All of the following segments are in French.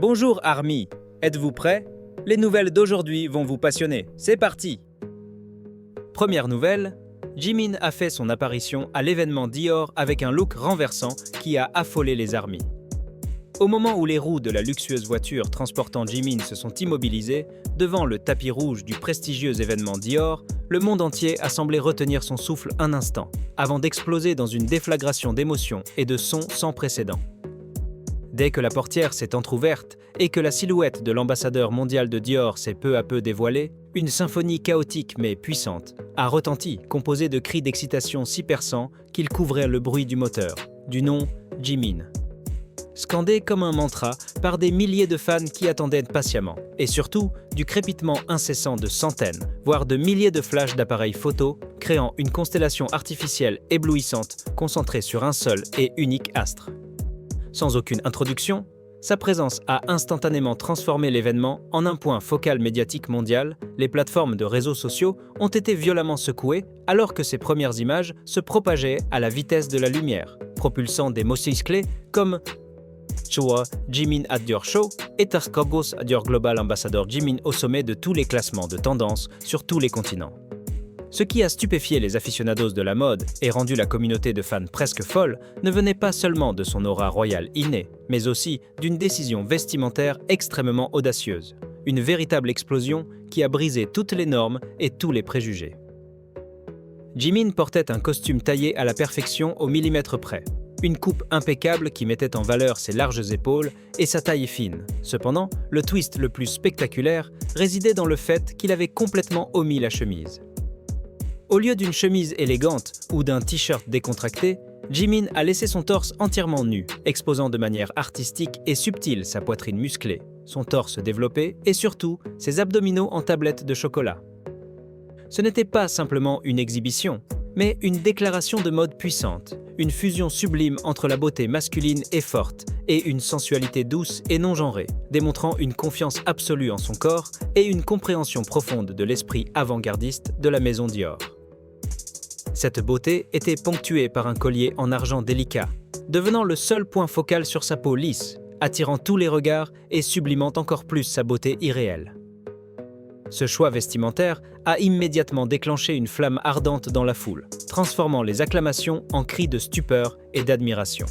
Bonjour Army, êtes-vous prêts? Les nouvelles d'aujourd'hui vont vous passionner, c'est parti! Première nouvelle, Jimin a fait son apparition à l'événement Dior avec un look renversant qui a affolé les armies. Au moment où les roues de la luxueuse voiture transportant Jimin se sont immobilisées devant le tapis rouge du prestigieux événement Dior, le monde entier a semblé retenir son souffle un instant, avant d'exploser dans une déflagration d'émotions et de sons sans précédent. Dès que la portière s'est entr'ouverte et que la silhouette de l'ambassadeur mondial de Dior s'est peu à peu dévoilée, une symphonie chaotique mais puissante a retenti, composée de cris d'excitation si perçants qu'ils couvraient le bruit du moteur, du nom Jimin. Scandé comme un mantra par des milliers de fans qui attendaient patiemment, et surtout du crépitement incessant de centaines, voire de milliers de flashs d'appareils photo, créant une constellation artificielle éblouissante concentrée sur un seul et unique astre. Sans aucune introduction, sa présence a instantanément transformé l'événement en un point focal médiatique mondial. Les plateformes de réseaux sociaux ont été violemment secouées alors que ces premières images se propageaient à la vitesse de la lumière, propulsant des mots clés comme Chua, Jimin at your show et Tarkogos at your global ambassador Jimin au sommet de tous les classements de tendance sur tous les continents. Ce qui a stupéfié les aficionados de la mode et rendu la communauté de fans presque folle ne venait pas seulement de son aura royale innée, mais aussi d'une décision vestimentaire extrêmement audacieuse, une véritable explosion qui a brisé toutes les normes et tous les préjugés. Jimin portait un costume taillé à la perfection au millimètre près, une coupe impeccable qui mettait en valeur ses larges épaules et sa taille fine. Cependant, le twist le plus spectaculaire résidait dans le fait qu'il avait complètement omis la chemise. Au lieu d'une chemise élégante ou d'un t-shirt décontracté, Jimin a laissé son torse entièrement nu, exposant de manière artistique et subtile sa poitrine musclée, son torse développé et surtout ses abdominaux en tablettes de chocolat. Ce n'était pas simplement une exhibition, mais une déclaration de mode puissante, une fusion sublime entre la beauté masculine et forte et une sensualité douce et non genrée, démontrant une confiance absolue en son corps et une compréhension profonde de l'esprit avant-gardiste de la maison Dior. Cette beauté était ponctuée par un collier en argent délicat, devenant le seul point focal sur sa peau lisse, attirant tous les regards et sublimant encore plus sa beauté irréelle. Ce choix vestimentaire a immédiatement déclenché une flamme ardente dans la foule, transformant les acclamations en cris de stupeur et d'admiration.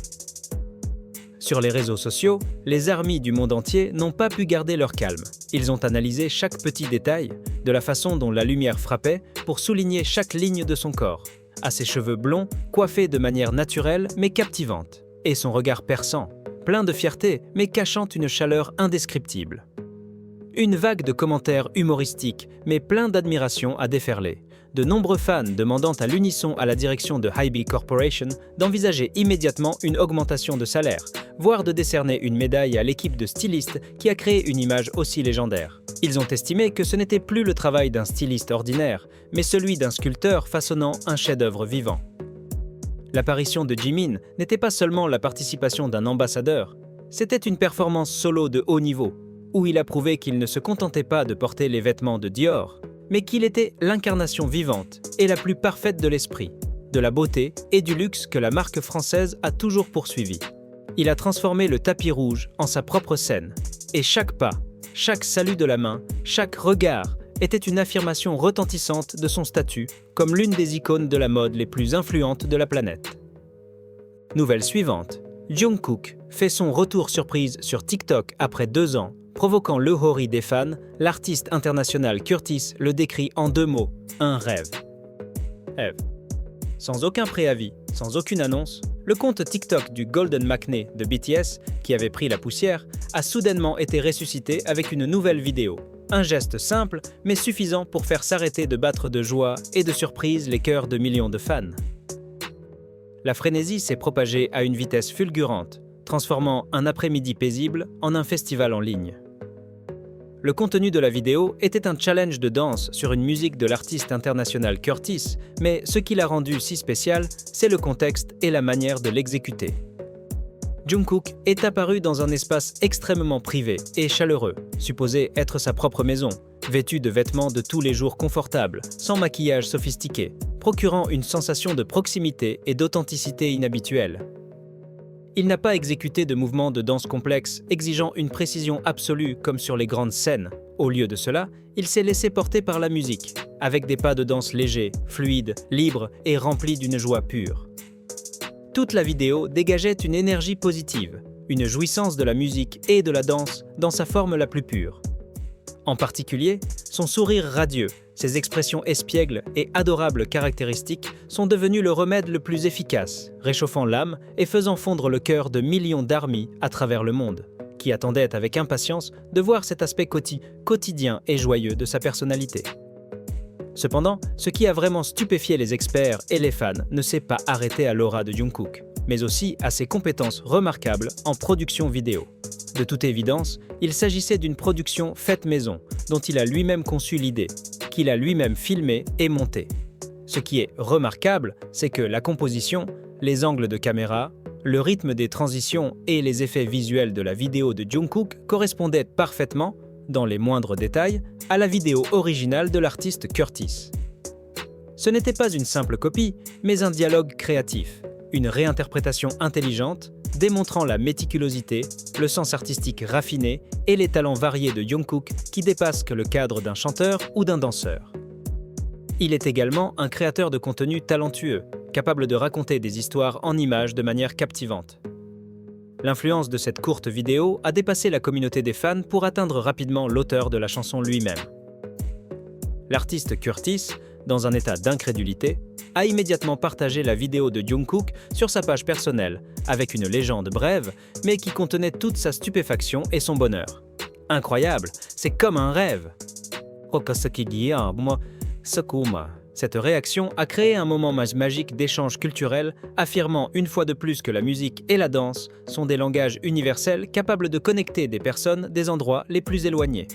Sur les réseaux sociaux, les armies du monde entier n'ont pas pu garder leur calme. Ils ont analysé chaque petit détail, de la façon dont la lumière frappait pour souligner chaque ligne de son corps, à ses cheveux blonds coiffés de manière naturelle mais captivante, et son regard perçant, plein de fierté mais cachant une chaleur indescriptible. Une vague de commentaires humoristiques mais plein d'admiration a déferlé, de nombreux fans demandant à l'unisson à la direction de Hybe Corporation d'envisager immédiatement une augmentation de salaire, voire de décerner une médaille à l'équipe de stylistes qui a créé une image aussi légendaire. Ils ont estimé que ce n'était plus le travail d'un styliste ordinaire, mais celui d'un sculpteur façonnant un chef-d'œuvre vivant. L'apparition de Jimin n'était pas seulement la participation d'un ambassadeur, c'était une performance solo de haut niveau, où il a prouvé qu'il ne se contentait pas de porter les vêtements de Dior, mais qu'il était l'incarnation vivante et la plus parfaite de l'esprit, de la beauté et du luxe que la marque française a toujours poursuivi. Il a transformé le tapis rouge en sa propre scène, et chaque pas, chaque salut de la main, chaque regard était une affirmation retentissante de son statut comme l'une des icônes de la mode les plus influentes de la planète. Nouvelle suivante, Jungkook fait son retour surprise sur TikTok après 2 ans, provoquant l'euphorie des fans. L'artiste international Curtis le décrit en 2 mots, un rêve. Rêve. Sans aucun préavis, sans aucune annonce, le compte TikTok du Golden Maknae de BTS, qui avait pris la poussière, a soudainement été ressuscité avec une nouvelle vidéo. Un geste simple, mais suffisant pour faire s'arrêter de battre de joie et de surprise les cœurs de millions de fans. La frénésie s'est propagée à une vitesse fulgurante, transformant un après-midi paisible en un festival en ligne. Le contenu de la vidéo était un challenge de danse sur une musique de l'artiste international Curtis, mais ce qui l'a rendu si spécial, c'est le contexte et la manière de l'exécuter. Jungkook est apparu dans un espace extrêmement privé et chaleureux, supposé être sa propre maison, vêtu de vêtements de tous les jours confortables, sans maquillage sophistiqué, procurant une sensation de proximité et d'authenticité inhabituelle. Il n'a pas exécuté de mouvements de danse complexes exigeant une précision absolue comme sur les grandes scènes. Au lieu de cela, il s'est laissé porter par la musique, avec des pas de danse légers, fluides, libres et remplis d'une joie pure. Toute la vidéo dégageait une énergie positive, une jouissance de la musique et de la danse dans sa forme la plus pure. En particulier, son sourire radieux, ses expressions espiègles et adorables caractéristiques sont devenus le remède le plus efficace, réchauffant l'âme et faisant fondre le cœur de millions d'armies à travers le monde, qui attendaient avec impatience de voir cet aspect quotidien et joyeux de sa personnalité. Cependant, ce qui a vraiment stupéfié les experts et les fans ne s'est pas arrêté à l'aura de Jungkook, mais aussi à ses compétences remarquables en production vidéo. De toute évidence, il s'agissait d'une production faite maison, dont il a lui-même conçu l'idée, qu'il a lui-même filmée et montée. Ce qui est remarquable, c'est que la composition, les angles de caméra, le rythme des transitions et les effets visuels de la vidéo de Jungkook correspondaient parfaitement, dans les moindres détails, à la vidéo originale de l'artiste Curtis. Ce n'était pas une simple copie, mais un dialogue créatif, une réinterprétation intelligente, démontrant la méticulosité, le sens artistique raffiné et les talents variés de Jungkook qui dépassent que le cadre d'un chanteur ou d'un danseur. Il est également un créateur de contenu talentueux, capable de raconter des histoires en images de manière captivante. L'influence de cette courte vidéo a dépassé la communauté des fans pour atteindre rapidement l'auteur de la chanson lui-même. L'artiste Curtis, dans un état d'incrédulité, a immédiatement partagé la vidéo de Jungkook sur sa page personnelle, avec une légende brève, mais qui contenait toute sa stupéfaction et son bonheur. Incroyable, c'est comme un rêve. Cette réaction a créé un moment magique d'échange culturel, affirmant une fois de plus que la musique et la danse sont des langages universels capables de connecter des personnes des endroits les plus éloignés.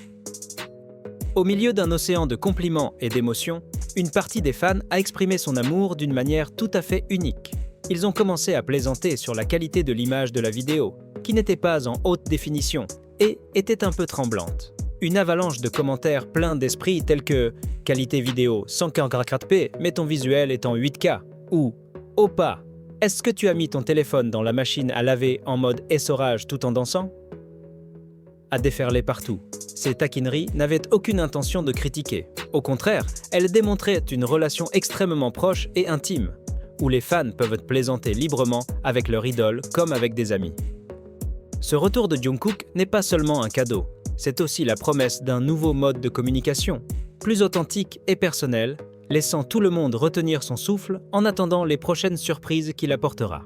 Au milieu d'un océan de compliments et d'émotions, une partie des fans a exprimé son amour d'une manière tout à fait unique. Ils ont commencé à plaisanter sur la qualité de l'image de la vidéo, qui n'était pas en haute définition et était un peu tremblante. Une avalanche de commentaires pleins d'esprit tels que « qualité vidéo 144p, mais ton visuel est en 8K » ou « Opa, est-ce que tu as mis ton téléphone dans la machine à laver en mode essorage tout en dansant ?» a déferlé partout. Ces taquineries n'avaient aucune intention de critiquer. Au contraire, elles démontraient une relation extrêmement proche et intime, où les fans peuvent plaisanter librement avec leur idole comme avec des amis. Ce retour de Jungkook n'est pas seulement un cadeau, c'est aussi la promesse d'un nouveau mode de communication, plus authentique et personnel, laissant tout le monde retenir son souffle en attendant les prochaines surprises qu'il apportera.